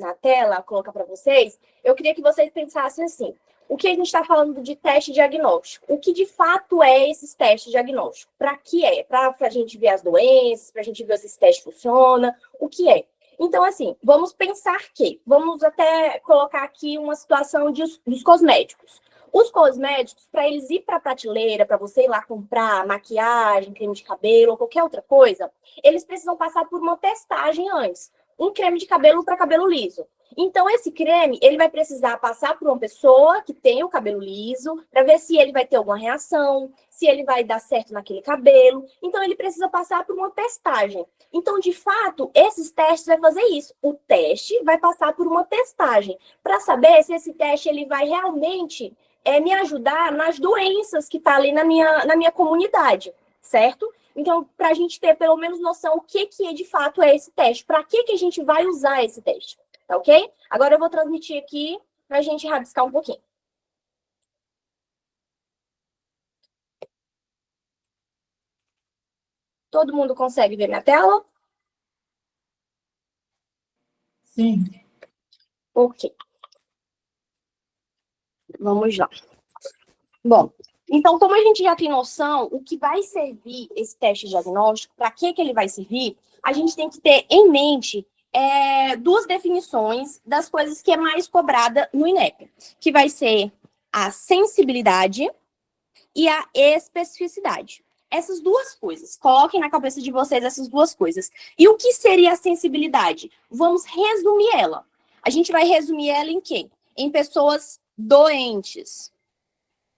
na tela, colocar para vocês, eu queria que vocês pensassem assim, o que a gente está falando de teste diagnóstico? O que de fato é esses testes diagnósticos? Para que é? Para a gente ver as doenças, para a gente ver se esse teste funciona, o que é? Então, assim, vamos pensar que, vamos até colocar aqui uma situação dos cosméticos. Os cosméticos, para eles ir para a prateleira, para você ir lá comprar maquiagem, creme de cabelo ou qualquer outra coisa, eles precisam passar por uma testagem antes. Um creme de cabelo para cabelo liso. Então, esse creme, ele vai precisar passar por uma pessoa que tem o cabelo liso, para ver se ele vai ter alguma reação, se ele vai dar certo naquele cabelo. Então, ele precisa passar por uma testagem. Então, de fato, esses testes vai fazer isso. O teste vai passar por uma testagem, para saber se esse teste ele vai realmente me ajudar nas doenças que tá ali na minha comunidade, certo? Então, para a gente ter pelo menos noção o que de fato é esse teste, para que a gente vai usar esse teste. Tá ok? Agora eu vou transmitir aqui para a gente rabiscar um pouquinho. Todo mundo consegue ver minha tela? Sim. Ok. Vamos lá. Bom, então, como a gente já tem noção o que vai servir esse teste diagnóstico, para que ele vai servir, a gente tem que ter em mente duas definições das coisas que é mais cobrada no INEP, que vai ser a sensibilidade e a especificidade. Essas duas coisas, coloquem na cabeça de vocês essas duas coisas. E o que seria a sensibilidade? Vamos resumir ela. A gente vai resumir ela em quê? Em pessoas doentes.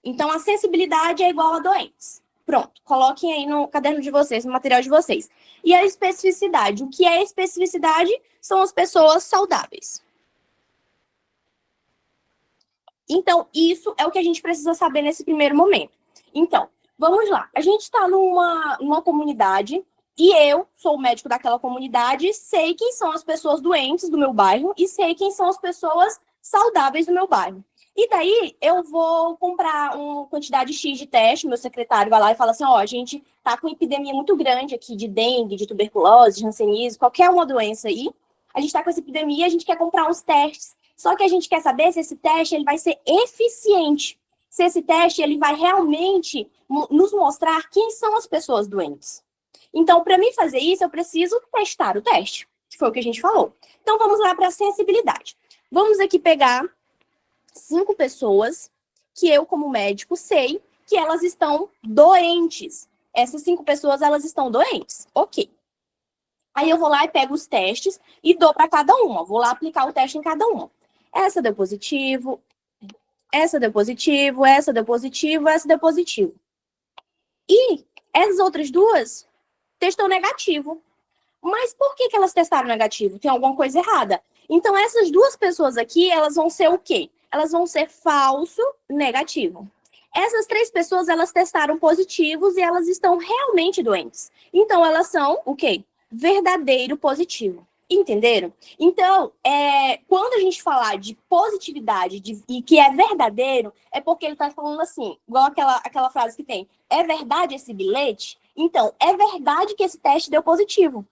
Então, a sensibilidade é igual a doentes. Pronto, coloquem aí no caderno de vocês, no material de vocês. E a especificidade? O que é especificidade? São as pessoas saudáveis. Então, isso é o que a gente precisa saber nesse primeiro momento. Então, vamos lá. A gente está numa comunidade e eu sou o médico daquela comunidade, sei quem são as pessoas doentes do meu bairro e sei quem são as pessoas saudáveis do meu bairro. E daí, eu vou comprar uma quantidade X de teste, meu secretário vai lá e fala assim, ó, a gente tá com uma epidemia muito grande aqui de dengue, de tuberculose, de hanseníase, qualquer uma doença aí. A gente tá com essa epidemia, a gente quer comprar uns testes. Só que a gente quer saber se esse teste ele vai ser eficiente, se esse teste ele vai realmente nos mostrar quem são as pessoas doentes. Então, para mim fazer isso, eu preciso testar o teste, que foi o que a gente falou. Então, vamos lá para a sensibilidade. Vamos aqui pegar 5 pessoas que eu, como médico, sei que elas estão doentes. Essas 5 pessoas, elas estão doentes. Ok. Aí eu vou lá e pego os testes e dou para cada uma. Vou lá aplicar o teste em cada uma. Essa deu positivo, essa deu positivo, essa deu positivo, essa deu positivo. E essas outras duas testou negativo. Mas por que elas testaram negativo? Tem alguma coisa errada. Então, essas duas pessoas aqui, elas vão ser o quê? Elas vão ser falso negativo. Essas 3 pessoas, elas testaram positivos e elas estão realmente doentes. Então, elas são o quê? Verdadeiro positivo. Entenderam? Então, quando a gente falar de positividade e que é verdadeiro, é porque ele está falando assim, igual aquela frase que tem, é verdade esse bilhete? Então, é verdade que esse teste deu positivo.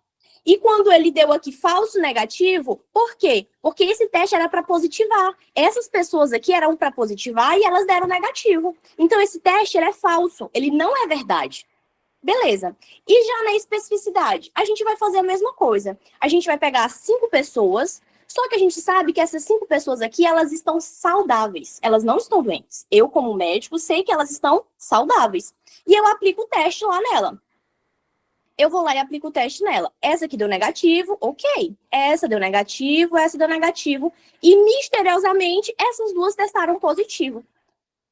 E quando ele deu aqui falso negativo, por quê? Porque esse teste era para positivar. Essas pessoas aqui eram para positivar e elas deram negativo. Então, esse teste ele é falso, ele não é verdade. Beleza. E já na especificidade, a gente vai fazer a mesma coisa. A gente vai pegar 5 pessoas, só que a gente sabe que essas 5 pessoas aqui, elas estão saudáveis. Elas não estão doentes. Eu, como médico, sei que elas estão saudáveis. E eu aplico o teste lá nela. Eu vou lá e aplico o teste nela. Essa aqui deu negativo, ok. Essa deu negativo, essa deu negativo. E, misteriosamente, essas duas testaram positivo.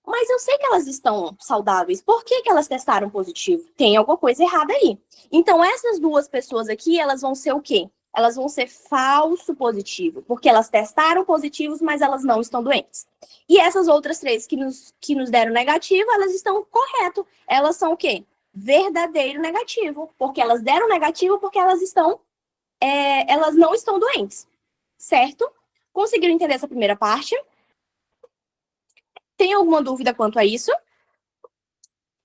Mas eu sei que elas estão saudáveis. Por que elas testaram positivo? Tem alguma coisa errada aí. Então, essas duas pessoas aqui, elas vão ser o quê? Elas vão ser falso positivo. Porque elas testaram positivos, mas elas não estão doentes. E essas outras 3 que nos deram negativo, elas estão correto. Elas são o quê? Verdadeiro negativo. Porque elas deram negativo porque elas não estão doentes. Certo? Conseguiram entender essa primeira parte? Tem alguma dúvida quanto a isso?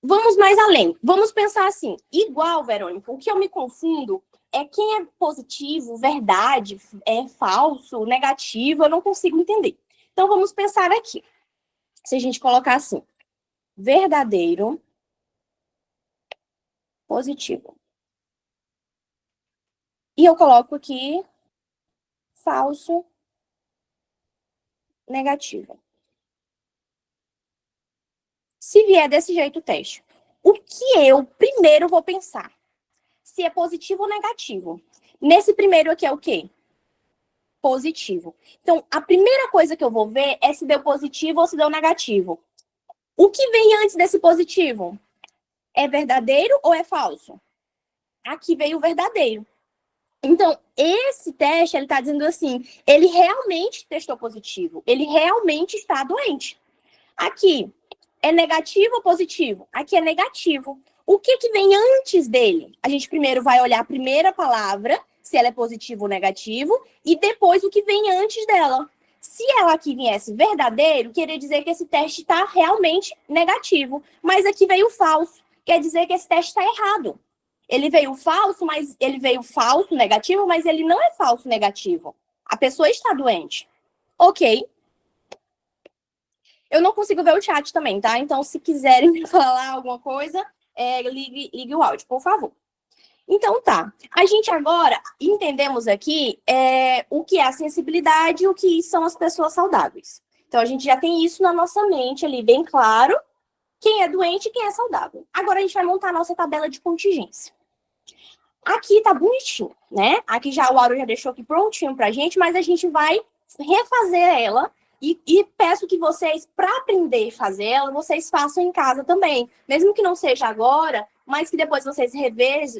Vamos mais além. Vamos pensar assim. Igual, Verônica, o que eu me confundo quem é positivo, verdade, é falso, negativo, eu não consigo entender. Então, vamos pensar aqui. Se a gente colocar assim, verdadeiro, positivo. E eu coloco aqui falso, negativo. Se vier desse jeito o teste, o que eu primeiro vou pensar? Se é positivo ou negativo. Nesse primeiro aqui é o quê? Positivo. Então, a primeira coisa que eu vou ver é se deu positivo ou se deu negativo. O que vem antes desse positivo? É verdadeiro ou é falso? Aqui veio o verdadeiro. Então, esse teste, ele está dizendo assim, ele realmente testou positivo. Ele realmente está doente. Aqui, é negativo ou positivo? Aqui é negativo. O que vem antes dele? A gente primeiro vai olhar a primeira palavra, se ela é positivo ou negativo, e depois o que vem antes dela. Se ela aqui viesse verdadeiro, queria dizer que esse teste está realmente negativo. Mas aqui veio falso. Quer dizer que esse teste está errado. Ele veio falso, mas ele veio falso, negativo, mas ele não é falso negativo. A pessoa está doente. Ok. Eu não consigo ver o chat também, tá? Então, se quiserem me falar alguma coisa, ligue o áudio, por favor. Então, tá. A gente agora entendemos aqui o que é a sensibilidade e o que são as pessoas saudáveis. Então, a gente já tem isso na nossa mente ali, bem claro. Quem é doente e quem é saudável. Agora, a gente vai montar a nossa tabela de contingência. Aqui tá bonitinho, né? Aqui já o Auro já deixou aqui prontinho pra gente, mas a gente vai refazer ela. E peço que vocês, para aprender a fazer ela, vocês façam em casa também. Mesmo que não seja agora, mas que depois vocês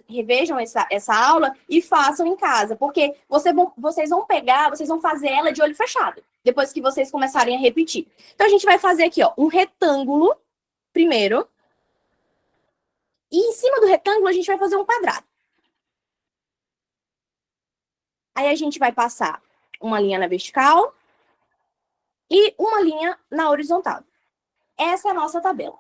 revejam essa aula e façam em casa. Porque vocês vão pegar, vocês vão fazer ela de olho fechado. Depois que vocês começarem a repetir. Então, a gente vai fazer aqui, ó, um retângulo primeiro. E em cima do retângulo, a gente vai fazer um quadrado. Aí, a gente vai passar uma linha na vertical e uma linha na horizontal. Essa é a nossa tabela.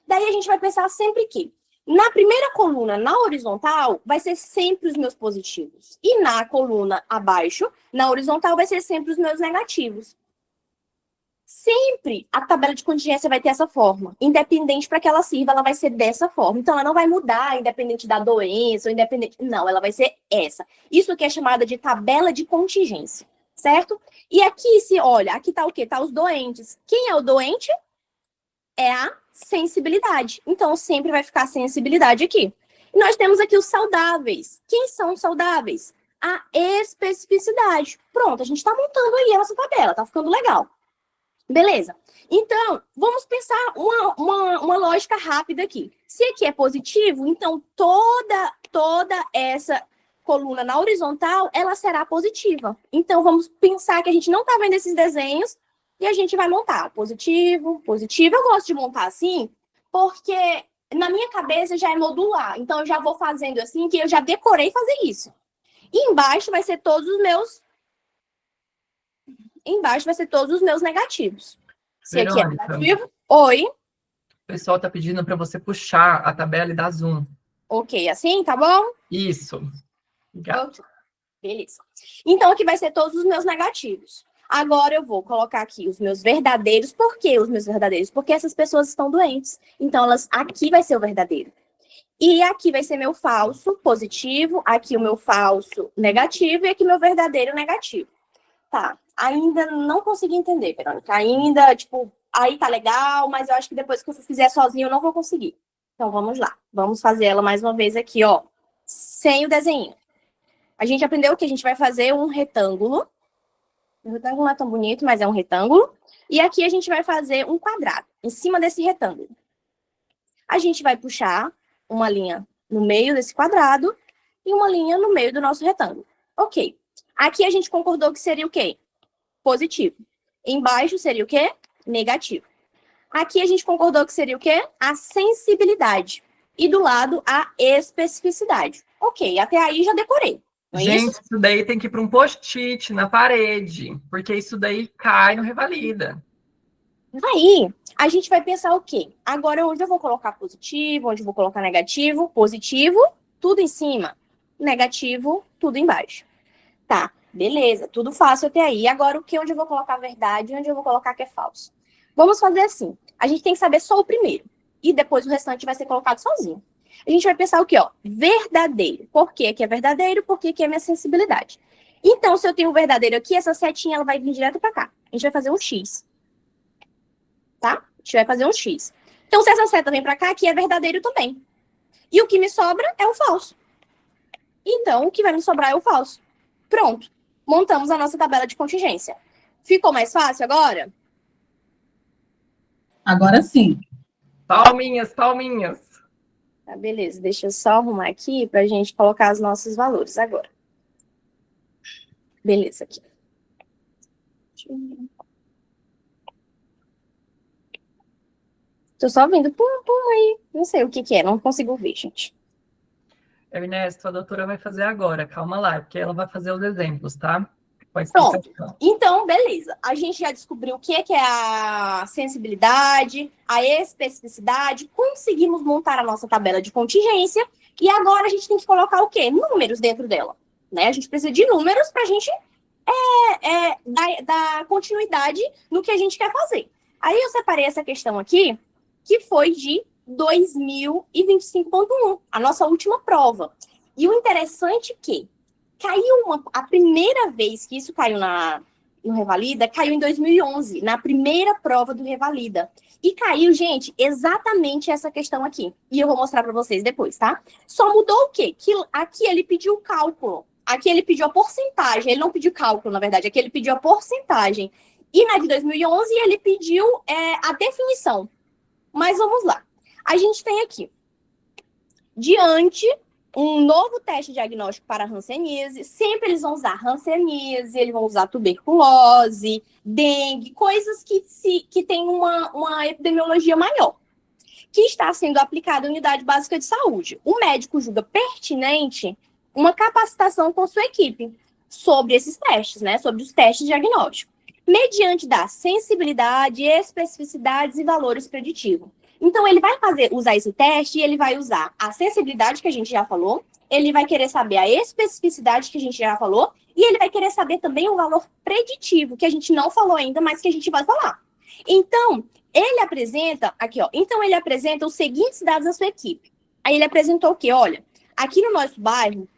Daí a gente vai pensar sempre que na primeira coluna, na horizontal, vai ser sempre os meus positivos. E na coluna abaixo, na horizontal, vai ser sempre os meus negativos. Sempre a tabela de contingência vai ter essa forma. Independente para que ela sirva, ela vai ser dessa forma. Então, ela não vai mudar, independente da doença, ou independente... Não, ela vai ser essa. Isso aqui é chamada de tabela de contingência, certo? E aqui, se olha, aqui tá o quê? Tá os doentes. Quem é o doente? É a sensibilidade. Então, sempre vai ficar sensibilidade aqui. E nós temos aqui os saudáveis. Quem são os saudáveis? A especificidade. Pronto, a gente está montando aí a nossa tabela, tá ficando legal. Beleza. Então, vamos pensar uma lógica rápida aqui. Se aqui é positivo, então toda essa coluna na horizontal, ela será positiva. Então, vamos pensar que a gente não está vendo esses desenhos, e a gente vai montar positivo, positivo. Eu gosto de montar assim, porque na minha cabeça já é modular. Então, eu já vou fazendo assim, que eu já decorei fazer isso. E embaixo vai ser todos os meus... Embaixo vai ser todos os meus negativos. Se aqui é negativo... Oi? O pessoal tá pedindo para você puxar a tabela e dar zoom. Ok, assim, tá bom? Isso. Obrigado. Okay. Beleza. Então, aqui vai ser todos os meus negativos. Agora eu vou colocar aqui os meus verdadeiros. Por que os meus verdadeiros? Porque essas pessoas estão doentes. Então, aqui vai ser o verdadeiro. E aqui vai ser meu falso positivo, aqui o meu falso negativo e aqui meu verdadeiro negativo. Tá, ainda não consegui entender, Verônica. Ainda, tipo, aí tá legal, mas eu acho que depois que eu fizer sozinho eu não vou conseguir. Então, vamos lá. Vamos fazer ela mais uma vez aqui, ó, sem o desenho. A gente aprendeu que a gente vai fazer um retângulo. O retângulo não é tão bonito, mas é um retângulo. E aqui a gente vai fazer um quadrado em cima desse retângulo. A gente vai puxar uma linha no meio desse quadrado e uma linha no meio do nosso retângulo. Ok. Aqui a gente concordou que seria o quê? Positivo. Embaixo seria o quê? Negativo. Aqui a gente concordou que seria o quê? A sensibilidade. E do lado, a especificidade. Ok, até aí já decorei. Gente, isso daí tem que ir para um post-it na parede, porque isso daí cai no Revalida. Aí, a gente vai pensar o quê? Agora, onde eu vou colocar positivo, onde eu vou colocar negativo, positivo, tudo em cima. negativo, tudo embaixo. Tá, beleza, tudo fácil até aí. Agora, onde eu vou colocar a verdade e onde eu vou colocar que é falso? Vamos fazer assim. A gente tem que saber só o primeiro. E depois o restante vai ser colocado sozinho. A gente vai pensar o quê, ó? Verdadeiro. Por que é verdadeiro? Por que é minha sensibilidade? Então, se eu tenho o verdadeiro aqui, essa setinha ela vai vir direto para cá. A gente vai fazer um X. Tá? A gente vai fazer um X. Então, se essa seta vem para cá, aqui é verdadeiro também. E o que me sobra é o falso. Então, o que vai me sobrar é o falso. Pronto. Montamos a nossa tabela de contingência. Ficou mais fácil agora? Agora sim. Palminhas, palminhas. Tá, beleza. Deixa eu só arrumar aqui para a gente colocar os nossos valores agora. Beleza, aqui. Tô só vendo pum, pum aí. Não sei o que é, não consigo ver, gente. Ernesto, a doutora vai fazer agora. Calma lá, porque ela vai fazer os exemplos, tá? Pronto. Então, beleza. A gente já descobriu o que é a sensibilidade, a especificidade, conseguimos montar a nossa tabela de contingência e agora a gente tem que colocar o quê? Números dentro dela. Né? A gente precisa de números para a gente dar continuidade no que a gente quer fazer. Aí eu separei essa questão aqui, que foi de 2025.1, a nossa última prova. E o interessante é que a primeira vez que isso caiu no Revalida, caiu em 2011, na primeira prova do Revalida. E caiu, gente, exatamente essa questão aqui. E eu vou mostrar para vocês depois, tá? Só mudou o quê? Que aqui ele pediu o cálculo. Aqui ele pediu a porcentagem. Ele não pediu cálculo, na verdade. Aqui ele pediu a porcentagem. E na de 2011 ele pediu a definição. Mas vamos lá. A gente tem aqui, diante um novo teste diagnóstico para hanseníase. Sempre eles vão usar hanseníase, eles vão usar tuberculose, dengue, coisas que têm uma epidemiologia maior, que está sendo aplicada em unidade básica de saúde. O médico julga pertinente uma capacitação com sua equipe sobre esses testes, né? Sobre os testes diagnósticos, mediante da sensibilidade, especificidades e valores preditivos. Então, ele vai usar esse teste e ele vai usar a sensibilidade que a gente já falou, ele vai querer saber a especificidade que a gente já falou, e ele vai querer saber também o valor preditivo, que a gente não falou ainda, mas que a gente vai falar. Então, ele apresenta, aqui ó, então ele apresenta os seguintes dados à sua equipe. Aí ele apresentou o quê? Olha, aqui no nosso bairro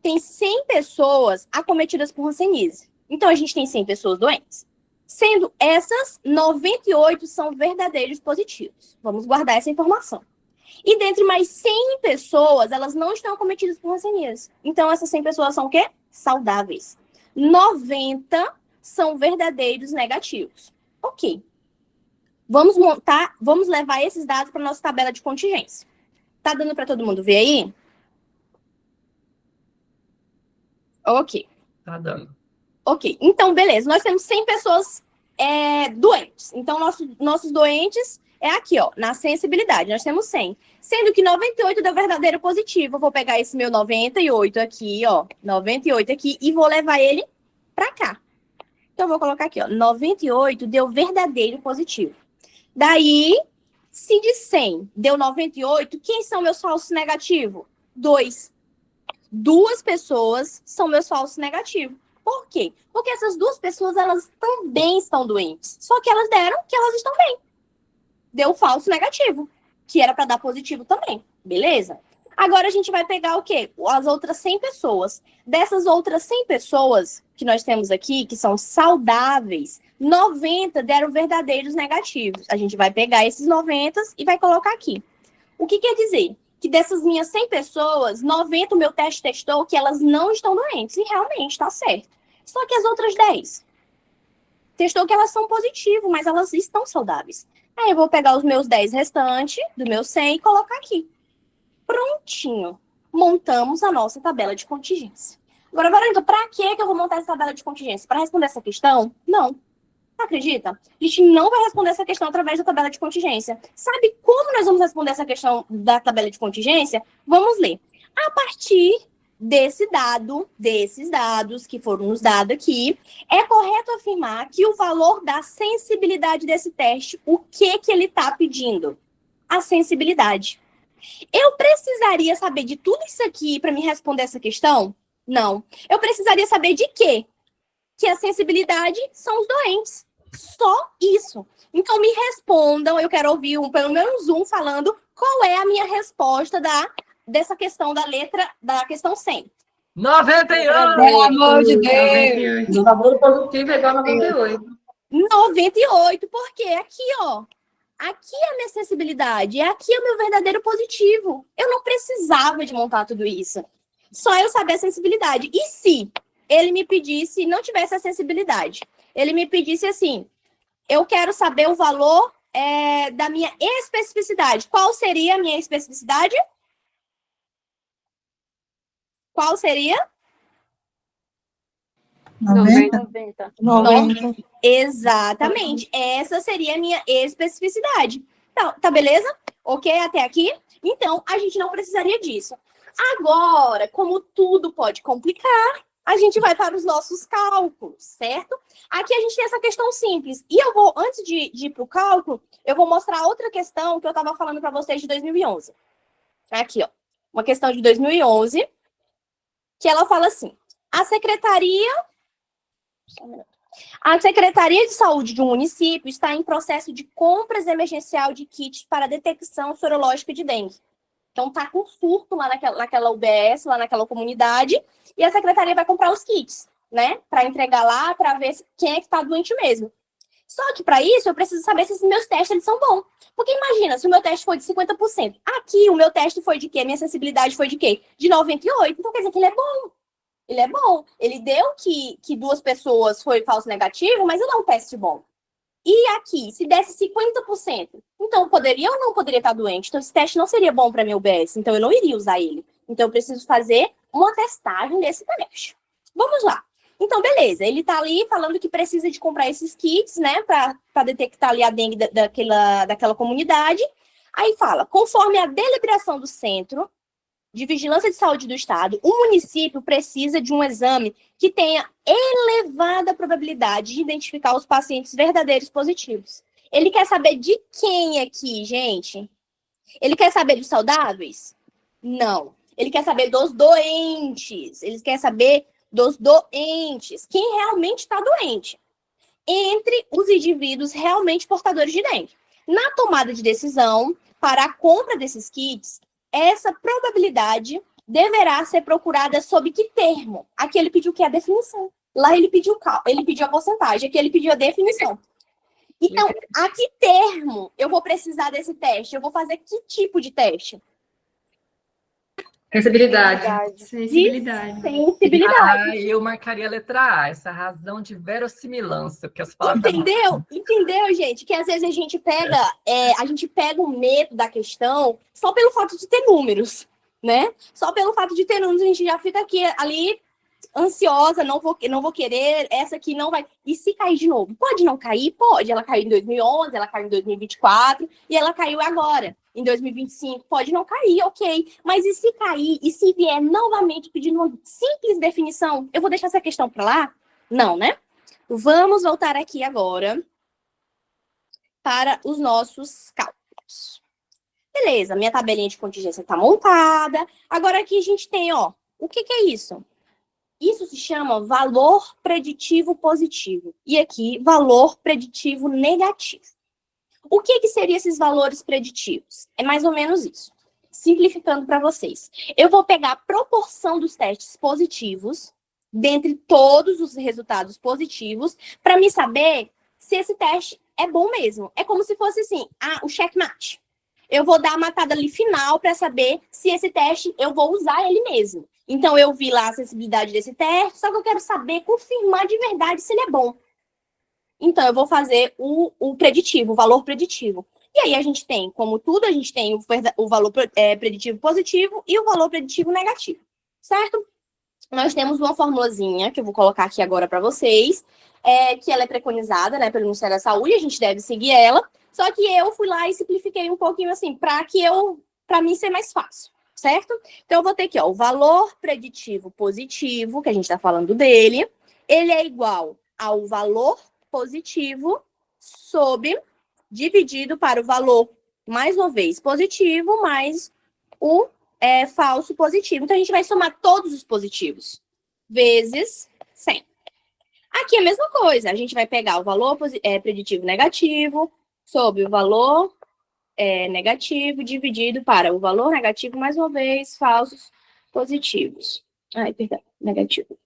tem 100 pessoas acometidas por hanseníase. Então, a gente tem 100 pessoas doentes. Sendo essas, 98 são verdadeiros positivos. Vamos guardar essa informação. E dentre mais 100 pessoas, elas não estão acometidas por hanseníase. Então, essas 100 pessoas são o quê? Saudáveis. 90 são verdadeiros negativos. Ok. Vamos levar esses dados para a nossa tabela de contingência. Tá dando para todo mundo ver aí? Ok. Tá dando. Ok, então, beleza. Nós temos 100 pessoas doentes. Então, nossos doentes é aqui, ó, na sensibilidade. Nós temos 100. Sendo que 98 deu verdadeiro positivo. Eu vou pegar esse meu 98 aqui, ó. 98 aqui e vou levar ele pra cá. Então, eu vou colocar aqui, ó. 98 deu verdadeiro positivo. Daí, se de 100 deu 98, quem são meus falsos negativos? 2. 2 pessoas são meus falsos negativos. Por quê? Porque essas 2 pessoas, elas também estão doentes. Só que elas deram que elas estão bem. Deu falso negativo, que era para dar positivo também. Beleza? Agora a gente vai pegar o quê? As outras 100 pessoas. Dessas outras 100 pessoas que nós temos aqui, que são saudáveis, 90 deram verdadeiros negativos. A gente vai pegar esses 90 e vai colocar aqui. O que quer dizer? Que dessas minhas 100 pessoas, 90 o meu teste testou que elas não estão doentes. E realmente, está certo. Só que as outras 10 testou que elas são positivas, mas elas estão saudáveis. Aí eu vou pegar os meus 10 restantes, do meu 100, e colocar aqui. Prontinho. Montamos a nossa tabela de contingência. Agora, Verônica, para que eu vou montar essa tabela de contingência? Para responder essa questão? Não. Acredita? A gente não vai responder essa questão através da tabela de contingência. Sabe como nós vamos responder essa questão da tabela de contingência? Vamos ler. A partir desses dados que foram nos dados aqui, é correto afirmar que o valor da sensibilidade desse teste, o que ele está pedindo? A sensibilidade. Eu precisaria saber de tudo isso aqui para me responder essa questão? Não. Eu precisaria saber de quê? Que a sensibilidade são os doentes. Só isso. Então, me respondam, eu quero ouvir pelo menos um falando qual é a minha resposta dessa questão da letra, da questão 100. 98! Pelo amor de Deus! 98. No valor positivo é igual a 98. 98, porque aqui, ó, aqui é a minha sensibilidade, aqui é o meu verdadeiro positivo. Eu não precisava de montar tudo isso. Só eu saber a sensibilidade. E se ele me pedisse, não tivesse a sensibilidade, ele me pedisse assim, eu quero saber o valor da minha especificidade. Qual seria a minha especificidade? Qual seria? 90. 90. Exatamente. Essa seria a minha especificidade. Tá beleza? Ok até aqui? Então, a gente não precisaria disso. Agora, como tudo pode complicar, a gente vai para os nossos cálculos, certo? Aqui a gente tem essa questão simples. E eu vou, antes de ir para o cálculo, eu vou mostrar outra questão que eu estava falando para vocês de 2011. Aqui, ó. Uma questão de 2011, que ela fala assim, a Secretaria de Saúde de um município está em processo de compras emergencial de kits para detecção sorológica de dengue. Então, tá com surto lá naquela UBS, lá naquela comunidade, e a secretaria vai comprar os kits, né? Para entregar lá, para ver quem é que tá doente mesmo. Só que, para isso, eu preciso saber se esses meus testes eles são bons. Porque imagina, se o meu teste foi de 50%. Aqui, o meu teste foi de quê? Minha sensibilidade foi de quê? De 98%. Então, quer dizer que ele é bom. Ele é bom. Ele deu que 2 pessoas foi falso negativo, mas ele é um teste bom. E aqui, se desse 50%, então poderia ou não poderia estar doente? Então esse teste não seria bom para minha UBS, então eu não iria usar ele. Então eu preciso fazer uma testagem desse teste. Vamos lá. Então, beleza, ele tá ali falando que precisa de comprar esses kits, né, para detectar ali a dengue daquela comunidade. Aí fala, conforme a deliberação do Centro de Vigilância de Saúde do Estado, o município precisa de um exame que tenha elevada probabilidade de identificar os pacientes verdadeiros positivos. Ele quer saber de quem aqui, gente? Ele quer saber dos saudáveis? Não. Ele quer saber dos doentes. Ele quer saber dos doentes. Quem realmente está doente? Entre os indivíduos realmente portadores de dengue. Na tomada de decisão para a compra desses kits, essa probabilidade deverá ser procurada sob que termo? Aqui ele pediu o que? A definição. Lá ele pediu a porcentagem, aqui ele pediu a definição. Então, a que termo eu vou precisar desse teste? Eu vou fazer que tipo de teste? Sensibilidade. Sensibilidade. Sensibilidade. Eu marcaria a letra A, essa razão de verossimilância, porque as palavras... Entendeu, gente? Que às vezes a gente pega o medo da questão só pelo fato de ter números, né? Só pelo fato de ter números, a gente já fica ali ansiosa, não vou querer, essa aqui não vai... E se cair de novo? Pode não cair? Pode. Ela caiu em 2011, ela caiu em 2024, e ela caiu agora, em 2025. Pode não cair, ok. Mas e se cair? E se vier novamente pedindo uma simples definição? Eu vou deixar essa questão para lá? Não, né? Vamos voltar aqui agora para os nossos cálculos. Beleza, minha tabelinha de contingência está montada. Agora aqui a gente tem, ó, o que é isso? Isso se chama valor preditivo positivo. E aqui, valor preditivo negativo. O que seriam esses valores preditivos? É mais ou menos isso. Simplificando para vocês. Eu vou pegar a proporção dos testes positivos dentre todos os resultados positivos para me saber se esse teste é bom mesmo. É como se fosse assim, o checkmate. Eu vou dar a matada ali final para saber se esse teste eu vou usar ele mesmo. Então, eu vi lá a sensibilidade desse teste, só que eu quero saber, confirmar de verdade se ele é bom. Então, eu vou fazer o preditivo, o valor preditivo. E aí, a gente tem, como tudo, a gente tem o valor preditivo positivo e o valor preditivo negativo, certo? Nós temos uma formulazinha, que eu vou colocar aqui agora para vocês, que ela é preconizada, né, pelo Ministério da Saúde, a gente deve seguir ela, só que eu fui lá e simplifiquei um pouquinho assim, para mim ser mais fácil. Certo? Então, eu vou ter aqui, ó, o valor preditivo positivo, que a gente está falando dele, ele é igual ao valor positivo dividido para o valor, mais uma vez, positivo, mais o falso positivo. Então, a gente vai somar todos os positivos vezes 100. Aqui é a mesma coisa. A gente vai pegar o valor preditivo negativo sobre o valor negativo dividido para o valor negativo, mais uma vez, falsos positivos. Ai, perdão, negativo.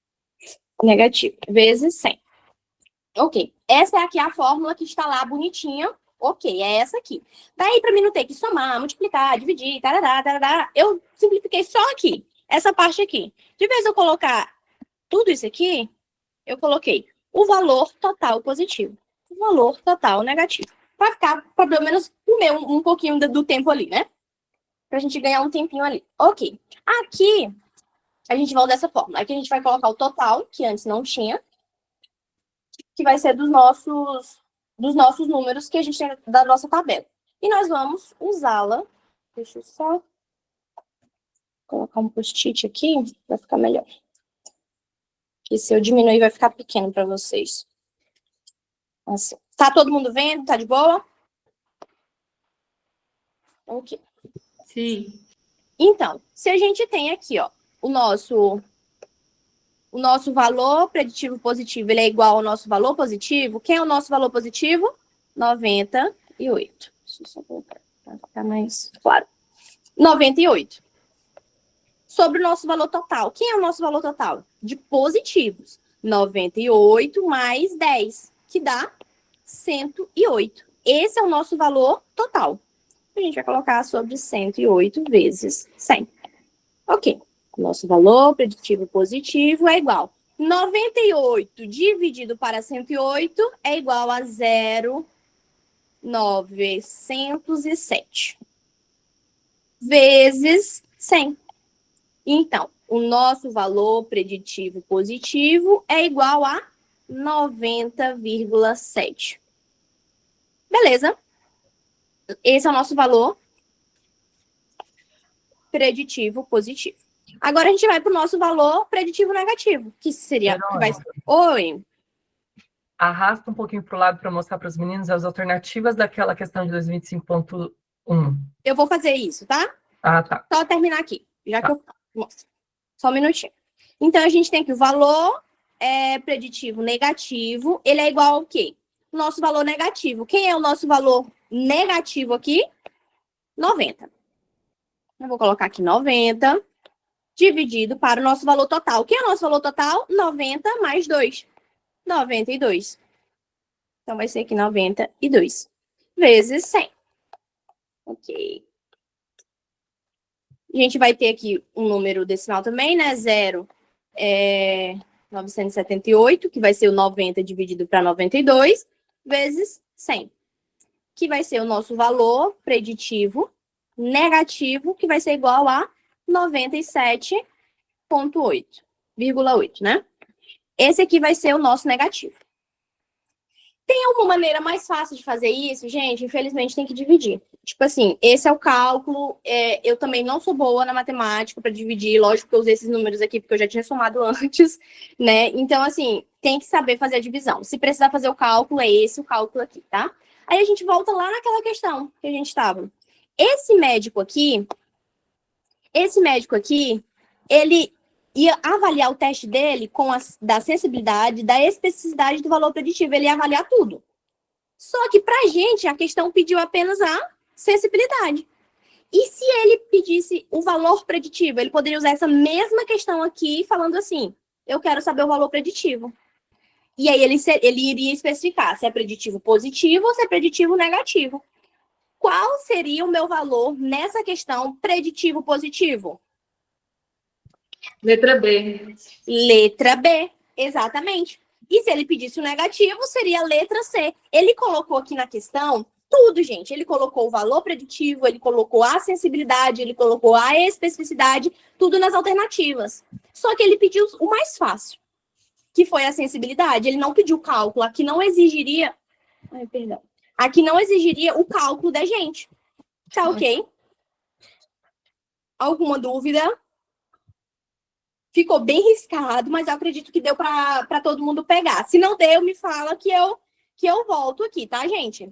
Negativo, vezes 100. Ok, essa é aqui a fórmula que está lá bonitinha. Ok, é essa aqui. Daí, para mim não ter que somar, multiplicar, dividir, tarará, tarará, eu simplifiquei só aqui, essa parte aqui. De vez eu colocar tudo isso aqui, eu coloquei o valor total positivo, o valor total negativo. Para ficar, pelo menos, comer um pouquinho do tempo ali, né? Para a gente ganhar um tempinho ali. Ok. Aqui, a gente volta dessa forma. Aqui a gente vai colocar o total, que antes não tinha, que vai ser dos nossos números que a gente tem da nossa tabela. E nós vamos usá-la. Deixa eu só colocar um post-it aqui, vai ficar melhor. E se eu diminuir, vai ficar pequeno para vocês. Assim. Tá todo mundo vendo? Tá de boa? Ok. Sim. Então, se a gente tem aqui, ó, o nosso valor preditivo positivo, ele é igual ao nosso valor positivo. Quem é o nosso valor positivo? 98. Deixa eu só colocar para ficar mais claro. 98. Sobre o nosso valor total. Quem é o nosso valor total? De positivos. 98 mais 10, que dá 108. Esse é o nosso valor total. A gente vai colocar sobre 108 vezes 100. Ok. Nosso valor preditivo positivo é igual. 98 dividido para 108 é igual a 0,907. Vezes 100. Então, o nosso valor preditivo positivo é igual a 90,7. Beleza? Esse é o nosso valor preditivo positivo. Agora a gente vai para o nosso valor preditivo negativo, que seria... Oi? Arrasta um pouquinho para o lado para mostrar para os meninos as alternativas daquela questão de 2025.1. Eu vou fazer isso, tá? Ah, tá. Só terminar aqui, já que eu mostro. Só um minutinho. Então, a gente tem que o valor preditivo negativo, ele é igual ao quê? Nosso valor negativo. Quem é o nosso valor negativo aqui? 90. Eu vou colocar aqui 90, dividido para o nosso valor total. Quem é o nosso valor total? 90 mais 2. 92. Então, vai ser aqui 92. Vezes 100. Ok. A gente vai ter aqui um número decimal também, né? 978, que vai ser o 90 dividido para 92, vezes 100. Que vai ser o nosso valor preditivo negativo, que vai ser igual a 97,8, né? Esse aqui vai ser o nosso negativo. Tem alguma maneira mais fácil de fazer isso, gente? Infelizmente tem que dividir. Tipo assim, esse é o cálculo. Eu também não sou boa na matemática para dividir. Lógico que eu usei esses números aqui porque eu já tinha somado antes, né? Então, assim, tem que saber fazer a divisão. Se precisar fazer o cálculo, é esse o cálculo aqui, tá? Aí a gente volta lá naquela questão que a gente estava. Esse médico aqui, ele ia avaliar o teste dele da sensibilidade, da especificidade do valor preditivo. Ele ia avaliar tudo. Só que, pra gente, a questão pediu apenas a sensibilidade. E se ele pedisse o valor preditivo? Ele poderia usar essa mesma questão aqui, falando assim, eu quero saber o valor preditivo. E aí ele iria especificar se é preditivo positivo ou se é preditivo negativo. Qual seria o meu valor nessa questão preditivo positivo? Letra B. Letra B, exatamente. E se ele pedisse o negativo, seria a letra C. Ele colocou aqui na questão tudo, gente. Ele colocou o valor preditivo, ele colocou a sensibilidade, ele colocou a especificidade, tudo nas alternativas. Só que ele pediu o mais fácil, que foi a sensibilidade. Ele não pediu cálculo. Aqui não exigiria... Ai, perdão. Aqui não exigiria o cálculo da gente. Tá ok? Alguma dúvida? Ficou bem riscado, mas eu acredito que deu para todo mundo pegar. Se não deu, me fala que eu volto aqui, tá, gente?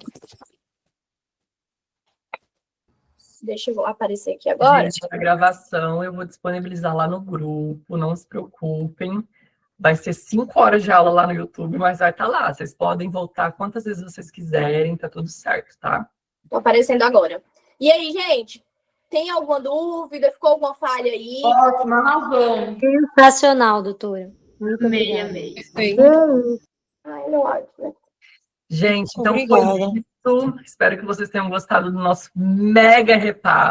Deixa eu aparecer aqui agora. Gente, a gravação eu vou disponibilizar lá no grupo, não se preocupem. Vai ser 5 horas de aula lá no YouTube, mas vai estar lá. Vocês podem voltar quantas vezes vocês quiserem, tá tudo certo, tá? Tô aparecendo agora. E aí, gente? Tem alguma dúvida? Ficou alguma falha aí? Ótimo, arrasou. Sensacional, doutora. Muito obrigada. Amei. Ai, não acho, né? Gente, então Obrigada. foi isso. Espero que vocês tenham gostado do nosso mega repasso.